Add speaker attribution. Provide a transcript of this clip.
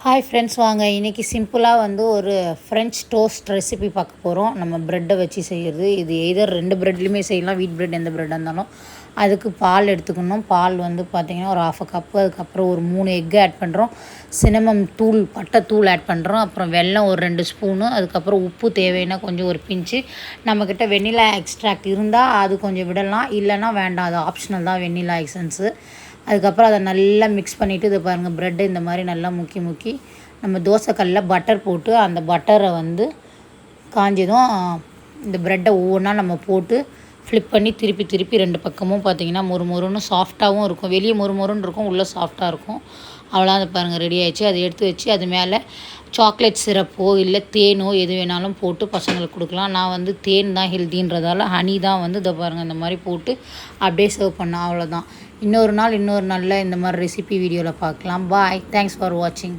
Speaker 1: Hi friends, வாங்க இன்றைக்கி சிம்பிளாக ஒரு ஃப்ரெஞ்ச் டோஸ்ட் ரெசிபி பார்க்க போகிறோம். நம்ம ப்ரெட்டை வச்சு செய்கிறது. இது எதர் 2 ப்ரெட்லேயுமே செய்யலாம். வீட் ப்ரெட் எந்த ப்ரெட்டாக இருந்தாலும். அதுக்கு பால் எடுத்துக்கணும். பால் பார்த்திங்கன்னா ஒரு 1/2 கப்பு. அதுக்கப்புறம் ஒரு 3 எக்கு ஆட் பண்ணுறோம். சினமம் தூள், பட்டை தூள் ஆட் பண்ணுறோம். அப்புறம் வெல்லம் ஒரு 2 ஸ்பூனு. அதுக்கப்புறம் உப்பு தேவைன்னா கொஞ்சம் ஒரு பிஞ்சு. நம்மக்கிட்ட வெண்ணிலா எக்ஸ்ட்ராக்ட் இருந்தால் அது கொஞ்சம் விடலாம், இல்லைன்னா வேண்டாம், அது ஆப்ஷனல் தான் வெண்ணிலா எசன்ஸு. அதுக்கப்புறம் அதை நல்லா மிக்ஸ் பண்ணிவிட்டு, இது பாருங்கள், ப்ரெட்டு இந்த மாதிரி நல்லா முக்கி நம்ம தோசைக்கல்லில் பட்டர் போட்டு, அந்த பட்டரை காஞ்சதும் இந்த ப்ரெட்டை ஒவ்வொன்றா நம்ம போட்டு ஃப்ளிப் பண்ணி திருப்பி 2 பக்கமும் பார்த்திங்கன்னா மொறுன்னு சாஃப்டாகவும் இருக்கும். வெளியே மொறுன்னு இருக்கும், உள்ளே சாஃப்டாக இருக்கும். அவ்வளோ அதை பாருங்கள், ரெடி ஆகிடுச்சு. அதை எடுத்து வச்சு அது மேலே சாக்லேட் சிரப்போ இல்லை தேனோ எது வேணாலும் போட்டு பசங்களுக்கு கொடுக்கலாம். நான் தேன் தான் ஹெல்த்தின்றதால ஹனி தான் இதை பாருங்கள் இந்த மாதிரி போட்டு அப்படியே சர்வ் பண்ணேன். அவ்வளோதான். இன்னொரு நாள் இன்னொரு நல்ல இந்த மாதிரி ரெசிபி வீடியோவில் பார்க்கலாம். பாய். தேங்க்ஸ் ஃபார் வாட்சிங்.